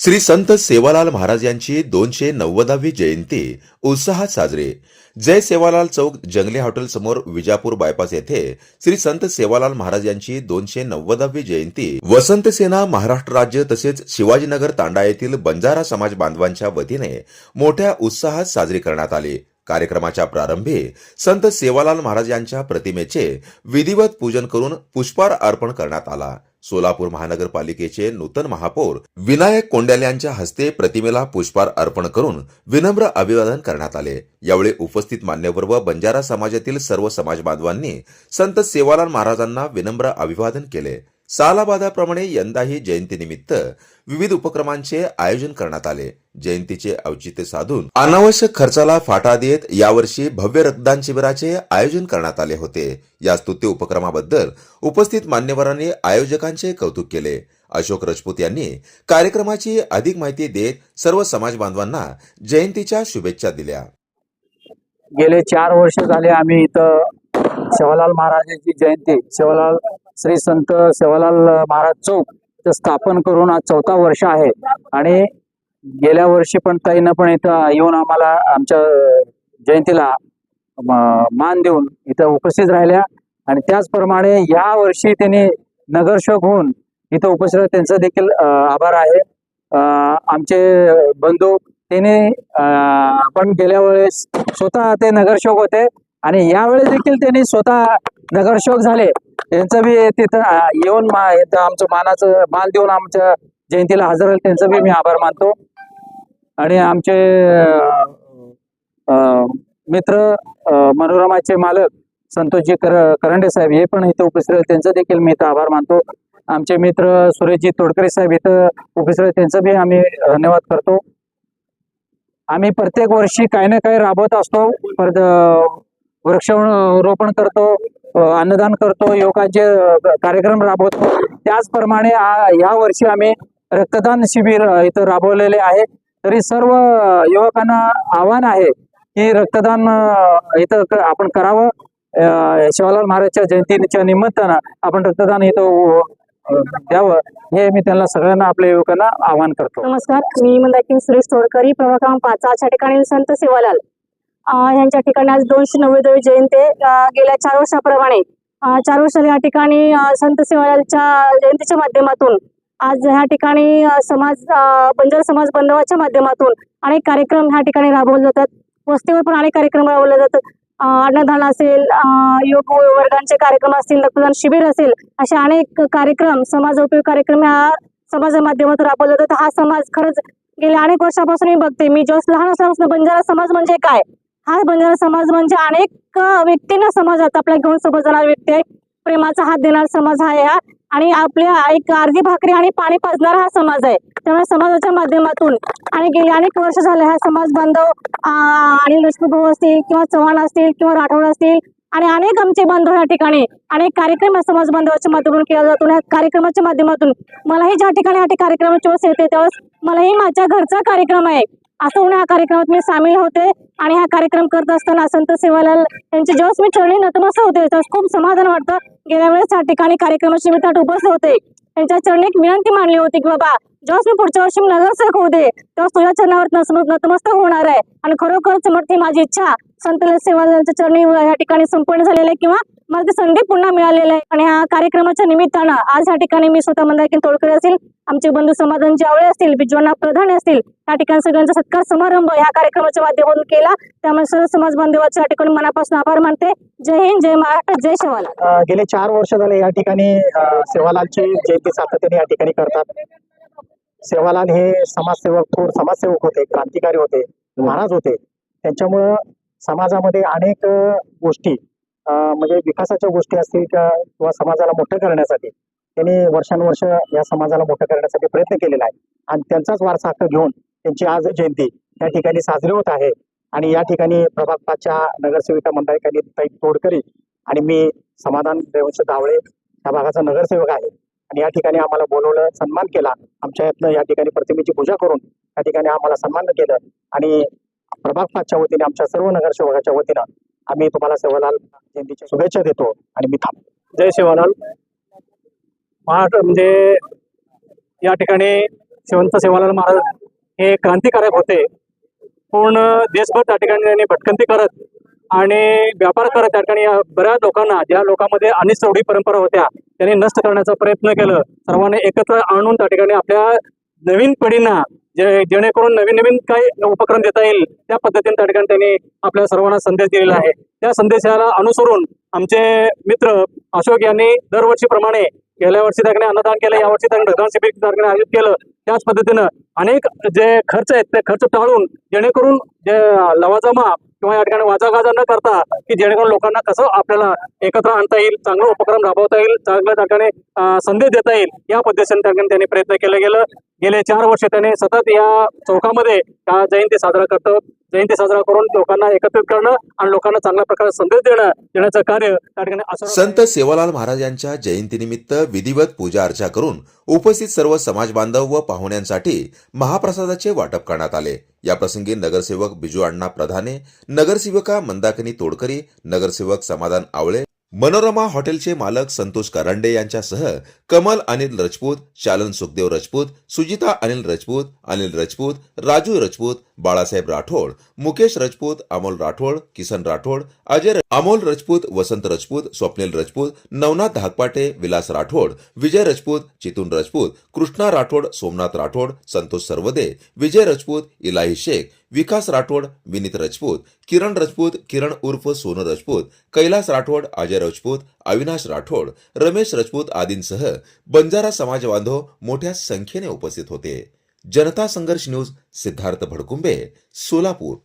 श्री संत सेवालाल महाराज यांची 290वी जयंती उत्साहात साजरी. जय सेवालाल चौक जंगले हॉटेल समोर विजापूर बायपास येथे श्री संत सेवालाल महाराज यांची 290वी जयंती वसंत सेना महाराष्ट्र राज्य तसेच शिवाजीनगर तांडा येथील बंजारा समाज बांधवांच्या वतीने मोठ्या उत्साहात साजरी करण्यात आली. कार्यक्रमाच्या प्रारंभी संत सेवालाल महाराज यांच्या प्रतिमेचे विधिवत पूजन करून पुष्पहार अर्पण करण्यात आला. सोलापूर महानगरपालिकेचे नूतन महापौर विनायक कोंड्याल यांच्या हस्ते प्रतिमेला पुष्पहार अर्पण करून विनम्र अभिवादन करण्यात आले. यावेळी उपस्थित मान्यवर व बंजारा समाजातील सर्व समाज बांधवांनी संत सेवालाल महाराजांना विनम्र अभिवादन केले. सालाबादाप्रमाणे यंदाही जयंतीनिमित्त विविध उपक्रमांचे आयोजन करण्यात आले. जयंतीचे औचित्य साधून अनावश्यक खर्चाला फाटा देत यावर्षी भव्य रक्तदान शिबिराचे आयोजन करण्यात आले होते. या स्तुत्य उपक्रमाबद्दल उपस्थित मान्यवरांनी आयोजकांचे कौतुक केले. अशोक राजपूत यांनी कार्यक्रमाची अधिक माहिती देत सर्व समाज बांधवांना जयंतीच्या शुभेच्छा दिल्या. गेले 4 वर्ष झाले आम्ही इथं सेवालाल महाराजांची जयंती सेवालाल श्री संत सेवालाल महाराज चौक स्थापन करून आज 4था वर्ष आहे. आणि गेल्या वर्षी पण ताईनं पण इथं येऊन आम्हाला आमच्या जयंतीला मान देऊन इथं उपस्थित राहिल्या. आणि त्याचप्रमाणे या वर्षी त्यांनी नगरसेवक होऊन इथं उपस्थित त्यांचा देखील आभार आहे. आमचे बंधू त्यांनी आपण गेल्या वेळेस स्वतः ते नगरसेवक होते आणि यावेळेस देखील त्यांनी स्वतः नगरसेवक झाले. त्यांचं बी तिथं येऊन आमचं मानाचं मान देऊन आमच्या जयंतीला हजर राहील त्यांचं बी मी आभार मानतो. आणि आमचे मित्र मनोरमाचे मालक संतोषजी करंडे साहेब हे पण इथं उपस्थित राहील त्यांचं देखील मी इथं आभार मानतो. आमचे मित्र सुरेशजी तोडकरे साहेब इथं उपस्थित राहील त्यांचं बी आम्ही धन्यवाद करतो. आम्ही प्रत्येक वर्षी काही ना काही राबवत असतो. वृक्षारोपण करतो, अन्नदान करतो, योगाचे कार्यक्रम राबवतो. त्याचप्रमाणे या वर्षी आम्ही रक्तदान शिबिर इथं राबवलेले आहे. तरी सर्व युवकांना आव्हान आहे की रक्तदान इथं आपण करावं. सेवालाल महाराजच्या जयंतीच्या निमित्तानं आपण रक्तदान इथं द्यावं हे मी त्यांना सगळ्यांना आपल्या युवकांना आवाहन करतो. नमस्कार, मी मंदाकिनी सुरेश तोडकरी, प्रभाग क्रमांक 5 च्या ठिकाणी संत सेवालाल यांच्या ठिकाणी आज 290वी जयंती. गेल्या 4 वर्षाप्रमाणे 4 वर्षाला या ठिकाणी संत सेवालालच्या जयंतीच्या माध्यमातून आज ह्या ठिकाणी बंजारा समाज बांधवाच्या माध्यमातून अनेक कार्यक्रम ह्या ठिकाणी राबवले जातात. वस्तीवर पण अनेक कार्यक्रम राबवले जातात. अन्नदान असेल, योग वर्गांचे कार्यक्रम असतील, रक्तदान शिबिर असेल, असे अनेक कार्यक्रम समाजोपयोगी कार्यक्रम ह्या समाजा माध्यमातून राबवले जातात. हा समाज खरंच गेल्या अनेक वर्षापासून मी बघते. मी जेव्हा लहान असल्यापासून बंजारा समाज म्हणजे काय, हा बंजारा समाज म्हणजे अनेक व्यक्तींना समाजात आपल्या घेऊन सोबत जाणारा व्यक्ती आहे. प्रेमाचा हात देणारा समाज हा आहे आणि आपल्या एक अर्धी भाकरी आणि पाणी पाजणारा हा समाज आहे. त्यामुळे समाजाच्या माध्यमातून आणि गेली अनेक वर्ष झाले हा समाज बांधव आणि लक्ष्मी भाऊ असतील किंवा चव्हाण असतील किंवा राठोड असतील आणि अनेक आमचे बांधव या ठिकाणी अनेक कार्यक्रम समाज बांधवाच्या माध्यमातून केला जातो. या कार्यक्रमाच्या माध्यमातून मलाही ज्या ठिकाणी हा कार्यक्रमाची वेळ येते त्यावेळेस मलाही माझ्या घरचा कार्यक्रम आहे असं होऊन ह्या कार्यक्रमात मी सामील होते. आणि हा कार्यक्रम करत असताना संत सेवालाल यांचे जेव्हा मी चरणी नतमस्तक होते त्यावेळेस खूप समाधान वाटतं. गेल्या वेळेस या ठिकाणी कार्यक्रमाच्या निमित्ताने उपस्थित होते. त्यांच्या चरणी एक विनंती मांडली होती की बाबा जेव्हा मी पुढच्या वर्षी नगरसेवक होते तेव्हा तुझ्या चरणावर नतमस्तक होणार आहे. आणि खरोखरच म्हणते माझी इच्छा संत सेवालालच्या चरणी या ठिकाणी संपूर्ण झालेलं आहे किंवा मला ती संधी पुन्हा मिळालेली आहे. आणि ह्या कार्यक्रमाच्या निमित्तानं आज या ठिकाणी मी स्वतः मंदाकिनी तोडकरी असतील, आमचे बंधू समाधान जावळे असतील, बिजवना प्रधान असतील, या ठिकाणी सगळ्यांचा सत्कार समारंभ ह्या कार्यक्रमाच्या माध्यमातून केला. त्यामुळे सर्व समाज बांधवाच्या या ठिकाणी मनापासून आभार मानते. जय हिंद, जय महाराष्ट्र, जय सेवालाल. गेले 4 वर्ष झाले या ठिकाणी सेवालालची जयंती सातत्याने या ठिकाणी करतात. सेवालाल हे समाजसेवक होते, क्रांतिकारी होते, महाराज होते. त्यांच्यामुळं समाजामध्ये अनेक गोष्टी म्हणजे विकासाच्या गोष्टी असतील किंवा समाजाला मोठं करण्यासाठी त्यांनी वर्षानुवर्ष या समाजाला मोठं करण्यासाठी प्रयत्न केलेला आहे. आणि त्यांचाच वारसा हक्क घेऊन त्यांची आज जयंती या ठिकाणी साजरी होत आहे. आणि या ठिकाणी प्रभाग 5च्या नगरसेविका मंडळाखाली ताई तोडकरी आणि मी समाधान देवंश धावळे या भागाचा नगरसेवक आहे. आणि या ठिकाणी आम्हाला बोलवलं, सन्मान केला. आमच्या यातनं या ठिकाणी प्रतिमेची पूजा करून या ठिकाणी आम्हाला सन्मान केलं. आणि प्रभाग 5च्या वतीने आमच्या सर्व नगरसेवकाच्या वतीनं आम्ही तुम्हाला सेवालाल जयंतीच्या शुभेच्छा देतो आणि मी थांबतो. जय सेवालाल. महाराष्ट्र म्हणजे या ठिकाणी संत सेवालाल महाराज हे क्रांतिकारक होते. पूर्ण देशभर त्या ठिकाणी त्यांनी भटकंती करत आणि व्यापार करत त्या ठिकाणी बऱ्याच लोकांना, ज्या लोकांमध्ये अनिष्ट रूढी परंपरा होत्या, त्यांनी नष्ट करण्याचा प्रयत्न केलं. सर्वांनी एकत्र आणून त्या ठिकाणी आपल्या नवीन पिढींना जेणेकरून नवीन नवीन काही उपक्रम देता येईल त्या पद्धतीने त्या ठिकाणी त्यांनी आपल्या सर्वांना संदेश दिलेला आहे. त्या संदेशाला अनुसरून आमचे मित्र अशोक यांनी दरवर्षीप्रमाणे गेल्या वर्षी त्या ठिकाणी अन्नदान केलं, यावर्षी त्यांनी रक्तदान शिबिर त्या ठिकाणी आयोजित केलं. त्याच पद्धतीनं अनेक जे खर्च आहेत ते खर्च टाळून जेणेकरून जे लवाजमा किंवा या ठिकाणी वाजागाजा न करता की जेणेकरून लोकांना कसं आपल्याला एकत्र आणता येईल, चांगला उपक्रम राबवता येईल, चांगल्या त्या ठिकाणी संदेश देता येईल, या पद्धतीने त्या ठिकाणी त्यांनी प्रयत्न केलं गेलं. गेले 4 वर्ष त्यांनी सतत या चौकामध्ये जयंती साजरा करतो. जयंती साजरा करून लोकांना एकत्रित करणं आणि लोकांना चांगल्या प्रकारे संदेश देण्याचं कार्य त्या ठिकाणी असं संत सेवालाल महाराज यांच्या जयंतीनिमित्त विधिवत पूजा अर्चा करून उपस्थित सर्व समाज बांधव व पाहुण्यांसाठी महाप्रसादाचे वाटप करण्यात आले. या प्रसंगी नगरसेवक बिजू अण्णा प्रधाने, नगरसेविका मंदाकिनी तोडकरी, नगरसेवक समाधान आवळे, मनोरमा हॉटेलचे मालक संतोष करंडे यांच्यासह कमल अनिल राजपूत, शालन सुखदेव राजपूत, सुजिता अनिल राजपूत, राजू राजपूत, बाळासाहेब राठोड, मुकेश राजपूत, अमोल राठोड, किसन राठोड, अमोल राजपूत, वसंत राजपूत, स्वप्नील राजपूत, नवनाथ धाकपाटे, विलास राठोड, विजय राजपूत, चितून राजपूत, कृष्णा राठोड, सोमनाथ राठोड, संतोष सर्वदे, विजय राजपूत, इलाही शेख, विकास राठोड, विनीत राजपूत, किरण उर्फ सोनू राजपूत, कैलास राठोड, अजय राजपूत, अविनाश राठोड, रमेश राजपूत आदींसह बंजारा समाज बांधव मोठ्या संख्येने उपस्थित होते. जनता संघर्ष न्यूज, सिद्धार्थ भडकुंबे, सोलापूर.